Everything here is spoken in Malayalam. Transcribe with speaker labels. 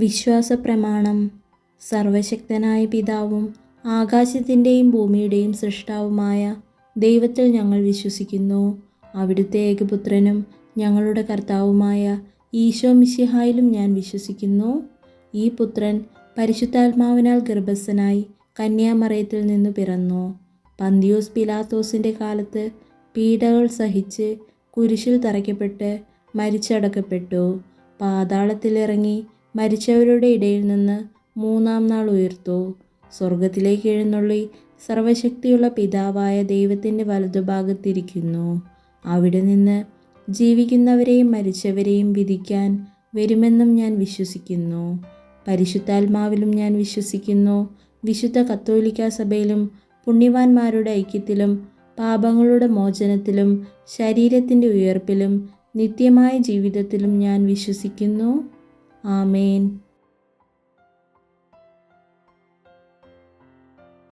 Speaker 1: വിശ്വാസ പ്രമാണം. സർവശക്തനായ പിതാവും ആകാശത്തിൻ്റെയും ഭൂമിയുടെയും സൃഷ്ടാവുമായ ദൈവത്തിൽ ഞങ്ങൾ വിശ്വസിക്കുന്നു. അവിടുത്തെ ഏകപുത്രനും ഞങ്ങളുടെ കർത്താവുമായ ഈശോ മിശിഹായിലും ഞാൻ വിശ്വസിക്കുന്നു. ഈ പുത്രൻ പരിശുദ്ധാത്മാവിനാൽ ഗർഭസ്ഥനായി കന്യാമറിയത്തിൽ നിന്നു പിറന്നു. പന്തിയോസ് പിലാത്തോസിൻ്റെ കാലത്ത് പീഡകൾ സഹിച്ച് കുരിശിൽ തറയ്ക്കപ്പെട്ട് മരിച്ചടക്കപ്പെട്ടു. പാതാളത്തിലിറങ്ങി മരിച്ചവരുടെ ഇടയിൽ നിന്ന് മൂന്നാം നാൾ ഉയർത്തു. സ്വർഗത്തിലേക്ക് എഴുന്നള്ളി സർവശക്തിയുള്ള പിതാവായ ദൈവത്തിൻ്റെ വലതുഭാഗത്തിരിക്കുന്നു. അവിടെ നിന്ന് ജീവിക്കുന്നവരെയും മരിച്ചവരെയും വിധിക്കാൻ വരുമെന്നും ഞാൻ വിശ്വസിക്കുന്നു. പരിശുദ്ധാത്മാവിലും ഞാൻ വിശ്വസിക്കുന്നു. വിശുദ്ധ കത്തോലിക്കാ സഭയിലും പുണ്യവാന്മാരുടെ ഐക്യത്തിലും പാപങ്ങളുടെ മോചനത്തിലും ശരീരത്തിൻ്റെ ഉയർപ്പിലും നിത്യമായ ജീവിതത്തിലും ഞാൻ വിശ്വസിക്കുന്നു. ആമേൻ.